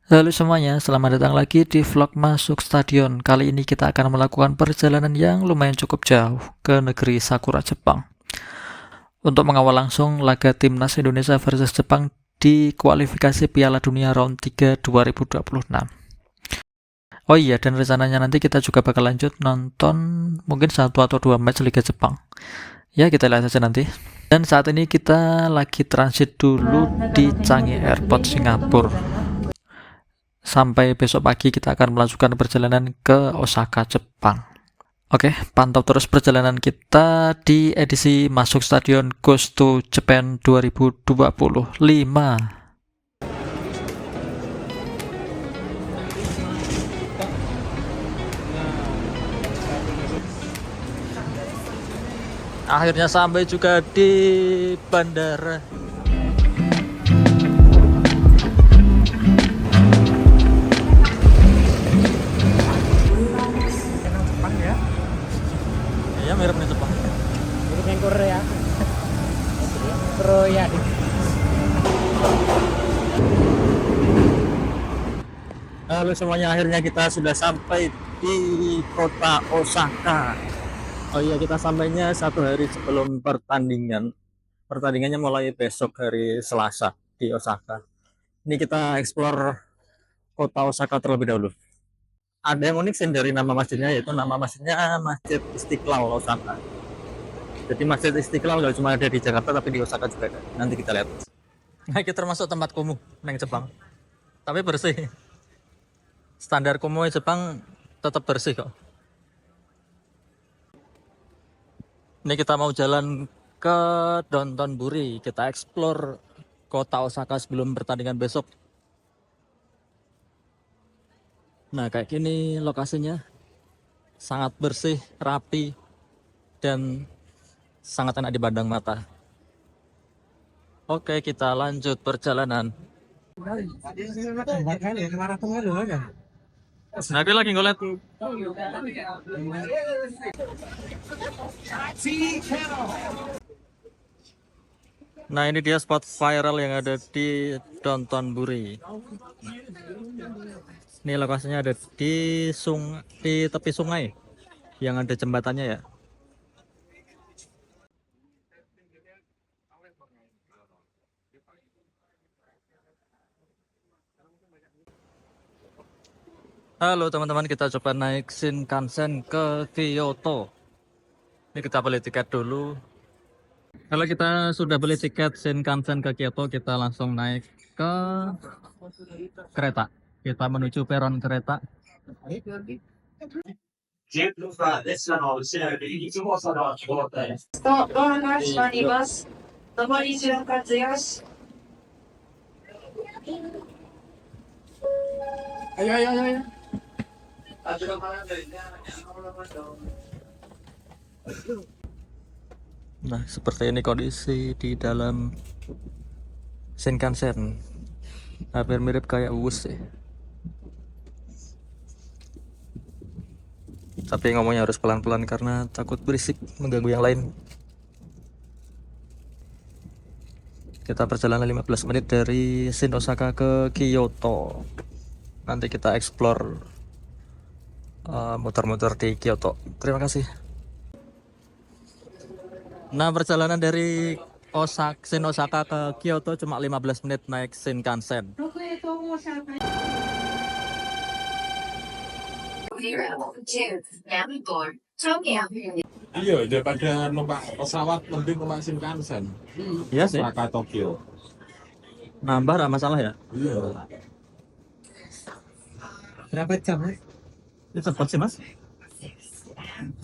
Halo semuanya, selamat datang lagi di vlog masuk stadion. Kali ini kita akan melakukan perjalanan yang lumayan cukup jauh ke negeri Sakura, Jepang. Untuk mengawal langsung laga timnas Indonesia versus Jepang di kualifikasi Piala Dunia Round 3 2026. Oh iya, dan rencananya nanti kita juga bakal lanjut nonton mungkin satu atau dua match Liga Jepang. Ya, kita lihat saja nanti. Dan saat ini kita lagi transit dulu di Changi Airport, Singapura. Sampai besok pagi kita akan melanjutkan perjalanan ke Osaka, Jepang. Oke, pantau terus perjalanan kita di edisi Masuk Stadion Ghost to Japan 2025. Akhirnya sampai juga di bandara. Jepang ya, Iya, mirip nih Jepang. mirip yang Korea. Korea deh. Halo semuanya, akhirnya kita sudah sampai di kota Osaka. Oh iya, kita sampainya satu hari sebelum pertandingan. Pertandingannya mulai besok hari Selasa di Osaka. Ini kita explore kota Osaka terlebih dahulu. Ada yang unik sih dari nama masjidnya, yaitu nama masjidnya Masjid Istiqlal Osaka. Jadi Masjid Istiqlal gak cuma ada di Jakarta, tapi di Osaka juga ada. Nanti kita lihat. Nah, kita termasuk tempat kumuh neng Jepang, tapi bersih. Standar kumuh Jepang tetap bersih kok. Ini kita mau jalan ke Downtown-buri. Kita explore kota Osaka sebelum pertandingan besok. Nah, kayak gini lokasinya. Sangat bersih, rapi, dan sangat enak dipandang mata. Oke, kita lanjut perjalanan. Nanti lagi ngeliat. Nah, ini dia spot viral yang ada di Downtown-buri. Ini lokasinya ada di tepi sungai yang ada jembatannya ya. Halo teman-teman, kita coba naik Shinkansen ke Kyoto. Ini kita beli tiket dulu. Kalau kita sudah beli tiket Shinkansen ke Kyoto, kita langsung naik ke kereta. Kita menuju peron kereta. と、ドアが閉まります。上り順滑よし。Ayo, ayo, ayo, ayo. Nah, seperti ini kondisi di dalam Shinkansen. Hampir mirip kayak Wus sih. Tapi ngomongnya harus pelan-pelan karena takut berisik mengganggu yang lain. Kita perjalanan 15 menit dari Shin Osaka ke Kyoto. Nanti kita explore muter-muter di Kyoto. Terima kasih. Nah, perjalanan dari Shin Osaka ke Kyoto cuma 15 menit naik Shinkansen. Iya, daripada numpak pesawat mending numpak Shinkansen. Iya sih. Osaka Tokyo. Nambah gak masalah ya? Iya. Berapa jam, Mas? Itu cepat sih, Mas.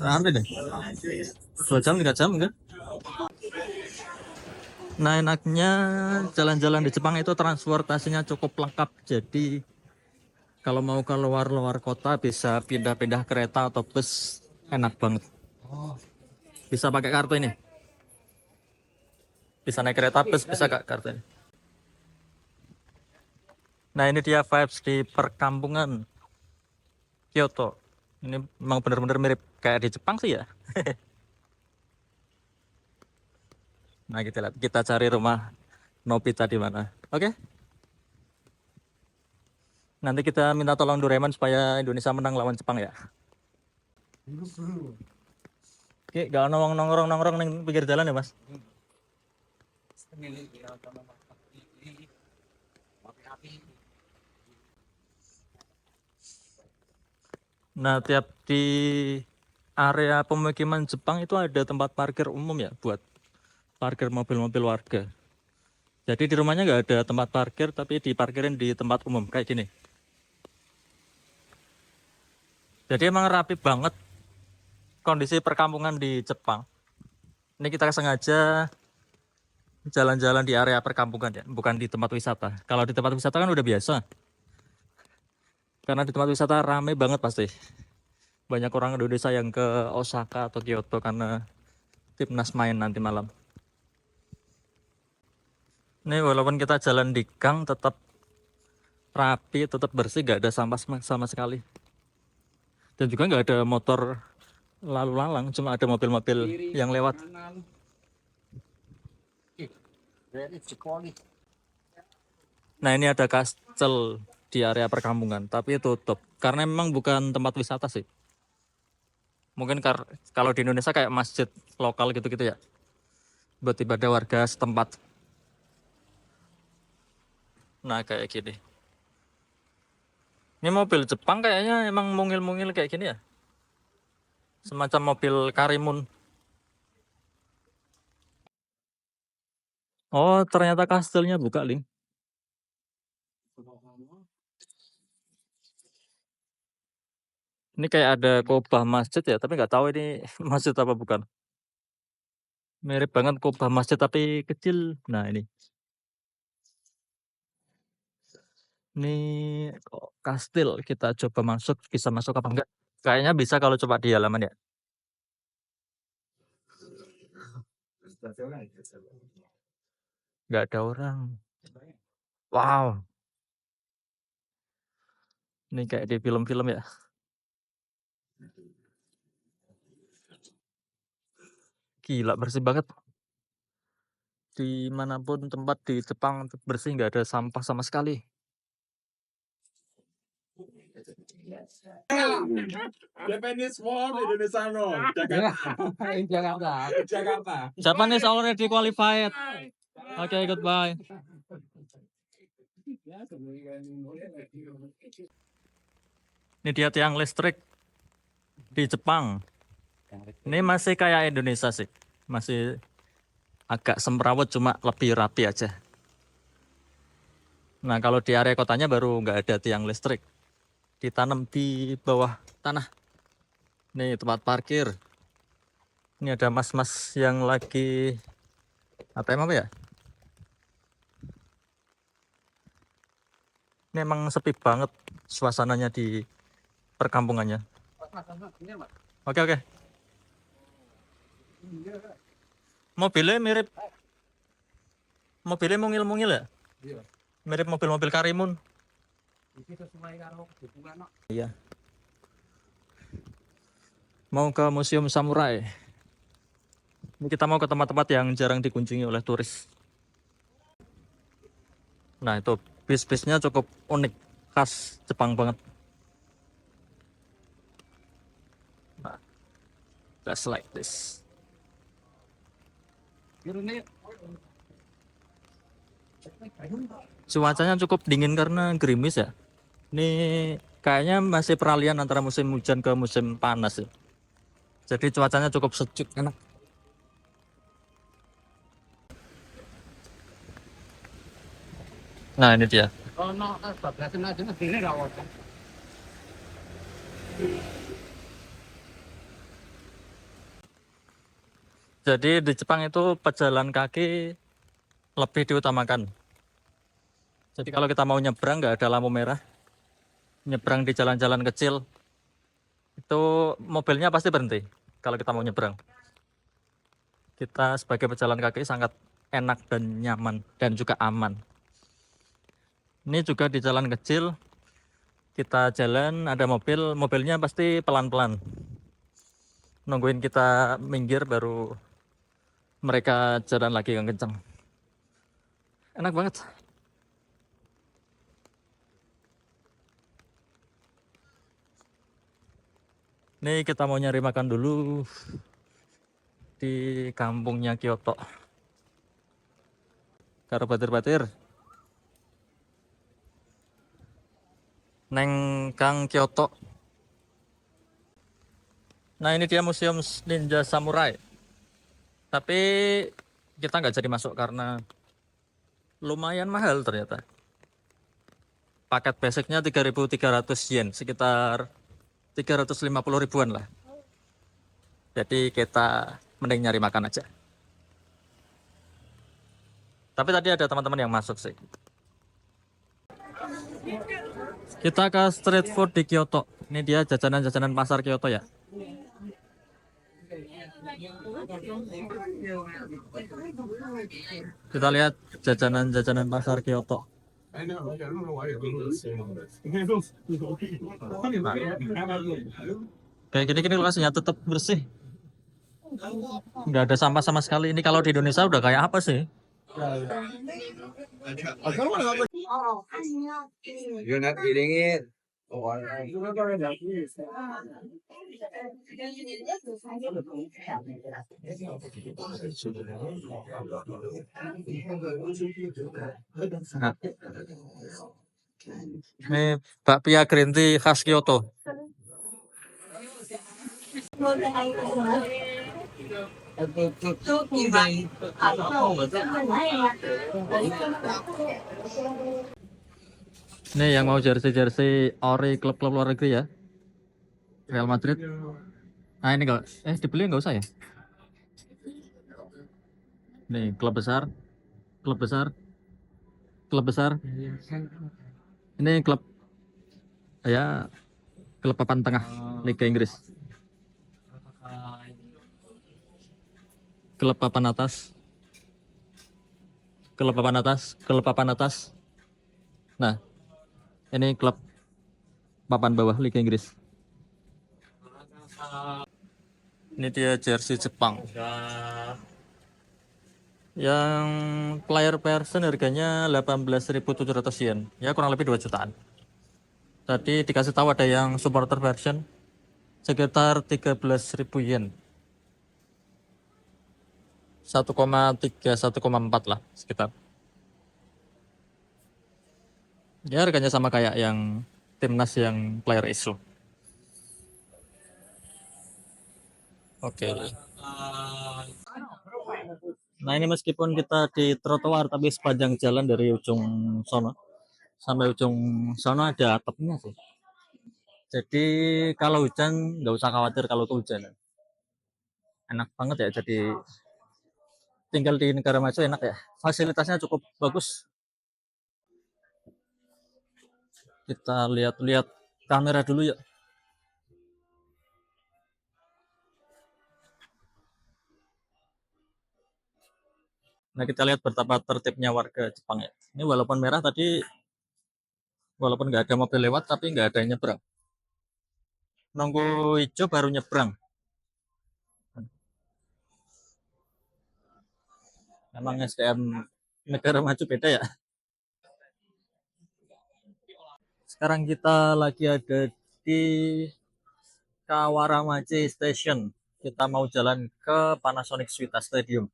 Ramai deh. 2 jam, 3 jam enggak? Nah, enaknya jalan-jalan di Jepang itu transportasinya cukup lengkap. Jadi kalau mau keluar luar kota bisa pindah-pindah kereta atau bus, enak banget. Bisa pakai kartu ini. Bisa naik kereta bus, bisa pakai kartu ini. Nah, ini dia vibes di perkampungan Kyoto. Ini memang benar-benar mirip kayak di Jepang sih ya. Nah, kita lihat, kita cari rumah Nobita di mana. Oke. Nanti kita minta tolong Doraemon supaya Indonesia menang lawan Jepang ya. Oke, gak nongkrong di pinggir jalan ya, Mas? Nah, tiap di area pemukiman Jepang itu ada tempat parkir umum ya, buat parkir mobil-mobil warga. Jadi di rumahnya nggak ada tempat parkir, tapi diparkirin di tempat umum kayak gini. Jadi emang rapi banget kondisi perkampungan di Jepang. Ini kita sengaja jalan-jalan di area perkampungan ya, bukan di tempat wisata. Kalau di tempat wisata kan udah biasa. Karena di tempat wisata rame banget pasti. Banyak orang Indonesia yang ke Osaka atau Kyoto karena timnas main nanti malam. Ini walaupun kita jalan di gang tetap rapi, tetap bersih, gak ada sampah sama sekali. Dan juga nggak ada motor lalu lalang, cuma ada mobil-mobil yang lewat. Nah, ini ada kastel di area perkampungan, tapi tutup karena memang bukan tempat wisata sih. Mungkin kalau di Indonesia kayak masjid lokal gitu-gitu ya, buat ibadah warga setempat. Nah, kayak gini. Ini mobil Jepang kayaknya emang mungil-mungil kayak gini ya. Semacam mobil Karimun. Oh, ternyata kastelnya buka, Ling. Ini kayak ada kubah masjid ya, tapi nggak tahu ini masjid apa bukan. Mirip banget kubah masjid tapi kecil. Nah, ini. Ini kastil, kita coba masuk, bisa masuk apa enggak? Kayaknya bisa kalau coba di halaman ya. Nggak ada orang. Wow, ini kayak di film-film ya. Gila, bersih banget. Dimanapun tempat di Jepang bersih, nggak ada sampah sama sekali. Japanese wall Indonesia no. Jakarta. Jakarta. Japanese already qualified. Oke, goodbye. Ini dia tiang listrik di Jepang. Ini masih kayak Indonesia sih. Masih agak semrawut, cuma lebih rapi aja. Nah, kalau di area kotanya baru nggak ada tiang listrik. Ditanam di bawah tanah. Nih tempat parkir. Ini ada mas-mas yang lagi ATM apa ya? Ini emang sepi banget suasananya di perkampungannya. Oke. Mobilnya mungil-mungil ya? Mirip mobil-mobil Karimun. Iya. Mau ke Museum Samurai. Ini kita mau ke tempat-tempat yang jarang dikunjungi oleh turis. Nah, itu bis-bisnya cukup unik, khas Jepang banget. Nah, just like this. Cuacanya cukup dingin karena gerimis ya. Ini kayaknya masih peralihan antara musim hujan ke musim panas ya. Jadi cuacanya cukup sejuk, enak. Nah, ini dia. Jadi di Jepang itu pejalan kaki lebih diutamakan. Jadi kalau kita mau nyebrang nggak ada lampu merah, nyebrang di jalan-jalan kecil, itu mobilnya pasti berhenti kalau kita mau nyebrang. Kita sebagai pejalan kaki sangat enak dan nyaman dan juga aman. Ini juga di jalan kecil, kita jalan ada mobilnya pasti pelan-pelan. Nungguin kita minggir baru mereka jalan lagi yang kencang. Enak banget. Nih kita mau nyari makan dulu di kampungnya Kyoto. Karo batir-batir. Neng Kang Kyoto. Nah ini dia museum ninja samurai. Tapi kita nggak jadi masuk karena lumayan mahal ternyata. Paket basicnya 3.300 yen, sekitar 350 ribuan lah. Jadi kita mending nyari makan aja. Tapi tadi ada teman-teman yang masuk sih. Kita ke street food di Kyoto. Ini dia jajanan-jajanan pasar Kyoto ya. Kita lihat jajanan-jajanan pasar Kyoto. Kayak gini-gini lokasinya tetap bersih. Nggak ada sampah sama sekali. Ini kalau di Indonesia udah kayak apa sih? You're not eating it. Ini bakpia green tea khas Kyoto. Ini yang mau jersey ori klub-klub luar negeri ya. Real Madrid. Nah ini kalau dibeli nggak usah ya. Nih klub besar, klub besar, klub besar. Ini klub ya, klub papan tengah Liga Inggris. Klub papan atas, klub papan atas, klub papan atas. Nah, ini klub papan bawah Liga Inggris. Ini dia jersey Jepang. Yang player version harganya 18.700 yen. Ya kurang lebih 2 jutaan. Tadi dikasih tahu ada yang supporter version sekitar 13.000 yen. 1,3 1,4 lah sekitar. Ya harganya sama kayak yang timnas yang player issue. Oke. Nah ini meskipun kita di trotoar tapi sepanjang jalan dari ujung sono sampai ujung sono ada atapnya sih. Jadi kalau hujan nggak usah khawatir kalau kehujanan. Enak banget ya, jadi tinggal di negara maju enak ya. Fasilitasnya cukup bagus. Kita lihat-lihat kamera dulu ya. Nah kita lihat betapa tertibnya warga Jepang ya. Ini walaupun merah tadi, walaupun nggak ada mobil lewat tapi nggak ada yang nyebrang. Nunggu hijau baru nyebrang. Memang SDM negara maju beda ya. Sekarang kita lagi ada di Kawaramachi Station. Kita mau jalan ke Panasonic Suita Stadium.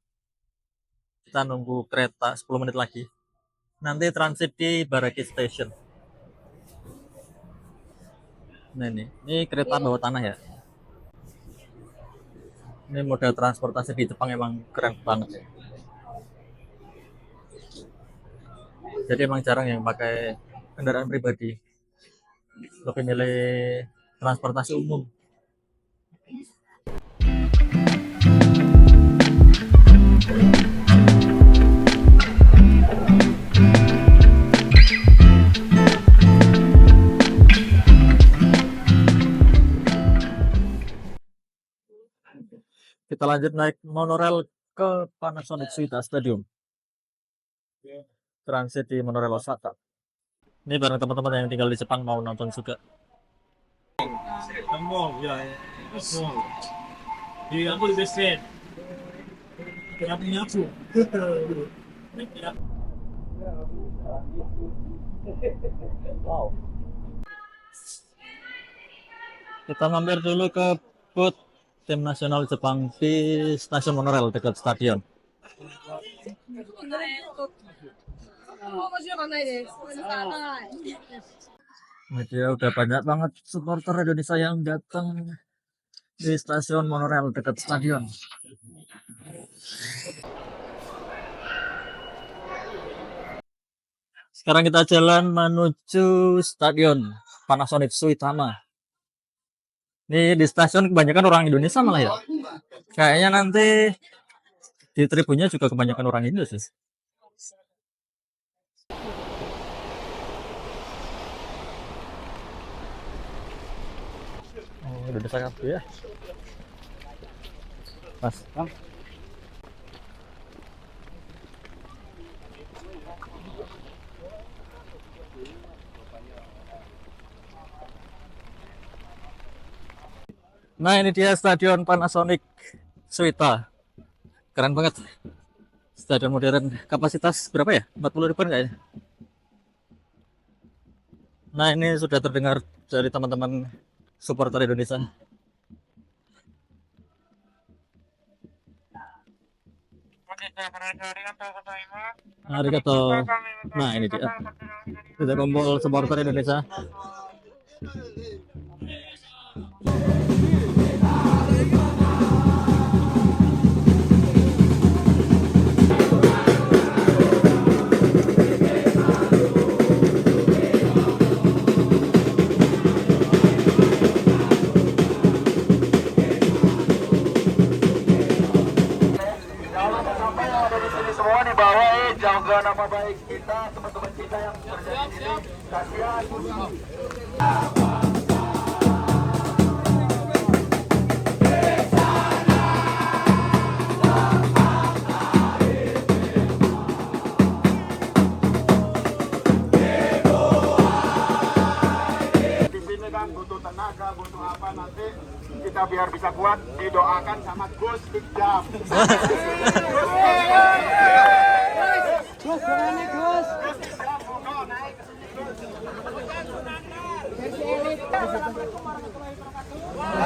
Kita nunggu kereta 10 menit lagi. Nanti transit di Baraki Station. Nah ini kereta bawah tanah ya. Ini model transportasi di Jepang emang keren banget ya. Jadi emang jarang yang pakai kendaraan pribadi. Lebih milih transportasi umum. Kita lanjut naik monorail ke Panasonic Suita Stadium. Transit di monorail Osaka. Ini bareng teman-teman yang tinggal di Jepang mau nonton juga. Wow. Kita mampir dulu ke booth tim nasional Jepang di stasiun monorail dekat stadion. Ini dia udah banyak banget supporter Indonesia yang datang di stasiun monorail dekat stadion. Sekarang kita jalan menuju stadion Panasonic Suitama. Ini di stasiun kebanyakan orang Indonesia malah ya. Kayaknya nanti di tribunnya juga kebanyakan orang Indo sih. Oh, Indonesia kabeh ya. Mas, nah ini dia stadion Panasonic Suita. Keren banget. Stadion modern. Kapasitas berapa ya? 40.000 kayaknya. Nah ini sudah terdengar dari teman-teman supporter Indonesia. Arigato. Nah ini dia. Sudah kumpul supporter Indonesia. Semua di bawah jaga nama baik kita, teman-teman kita yang kerja di sini. Kasihan. Di sini kan butuh tenaga, butuh apa nanti kita biar bisa kuat didoakan sama Gus Ikdam.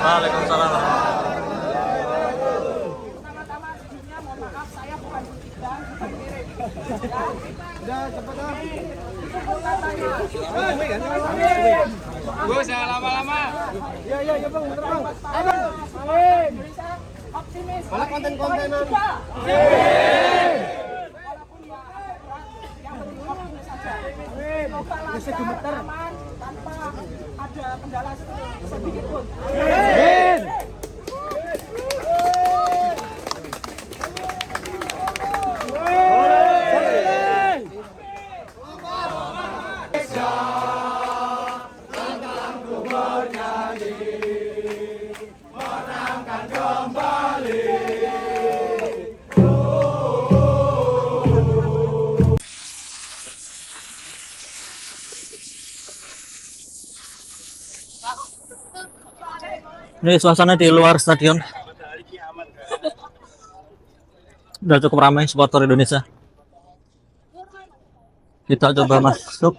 Waalaikumsalam. Gus, jangan lama-lama. Optimis. Malah konten-kontenan. Aman tanpa ada kendala sedikit pun. Ini suasana di luar stadion. Udah cukup ramai supporter Indonesia. Kita coba masuk.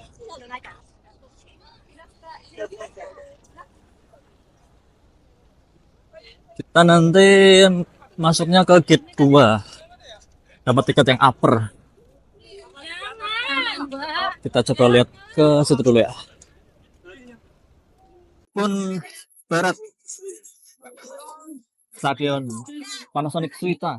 Kita nanti masuknya ke gate 2. Dapat tiket yang upper. Kita coba lihat ke situ dulu ya. Pun barat. Stadion Panasonic Suita.